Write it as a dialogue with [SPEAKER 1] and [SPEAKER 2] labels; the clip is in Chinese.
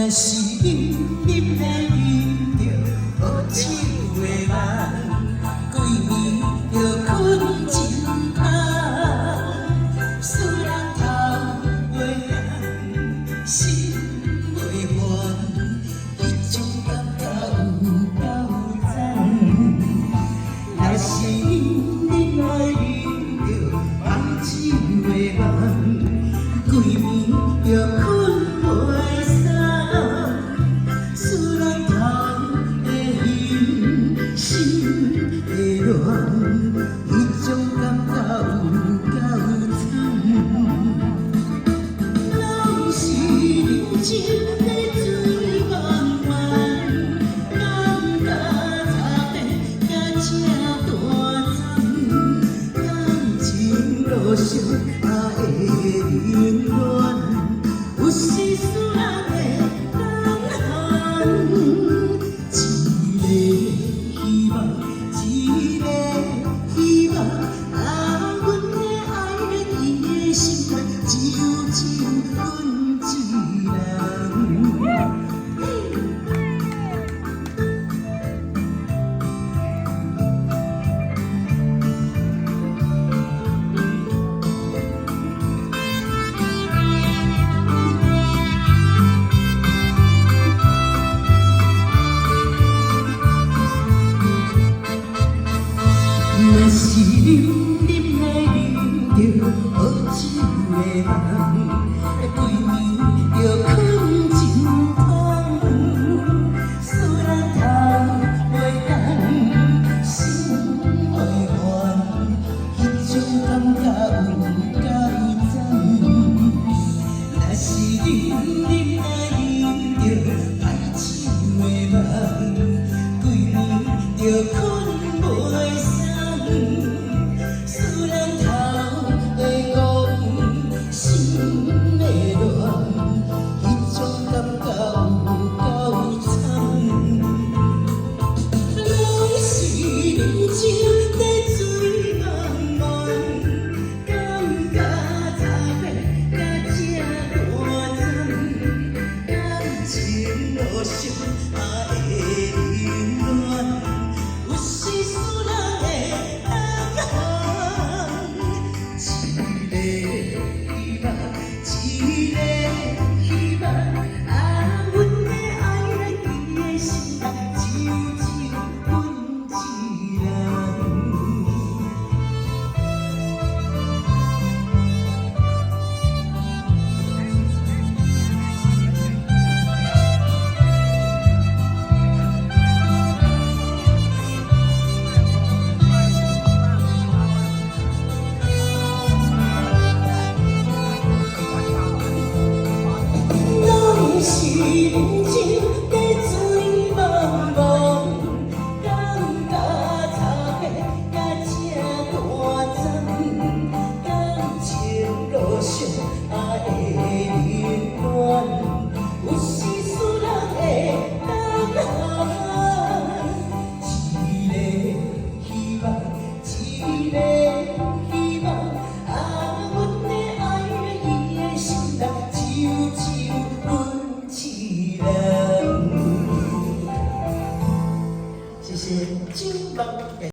[SPEAKER 1] 若是你啉的饮着无酒的梦，规暝着困真香。思人头袂红，心袂烦，迄种感觉有够赞。若是你啉着红酒的梦，规暝着困袂捌。思人头会晕，心会乱，迄种感觉有够惨。拢是人情在水茫茫，感觉差别甲这大丛，感情路上会凌乱，有时思人会当寒。一个希望，一个希望，啊，阮的爱人伊的心内，只有阮一人。若是你啉的饮着无酒的梦，规暝着困真香。思人头袂红，心会乱，迄种感觉有够赞。若是你啉的饮着歹酒的梦，规暝着困袂捌。思人头会戆，心会乱，迄种感觉有够惨。拢是人情在水茫茫，感觉差别甲这大丛，感情路上会凌乱，有时思人会当寒。一个希望，啊，阮的爱人伊的心内，只有阮一人。是人情在水茫茫，感觉差别甲这大丛，感情路上会凌乱，有时思人会当寒。一个希望，一个希望，啊，阮的爱人伊的心内，只有阮。谢谢金榜。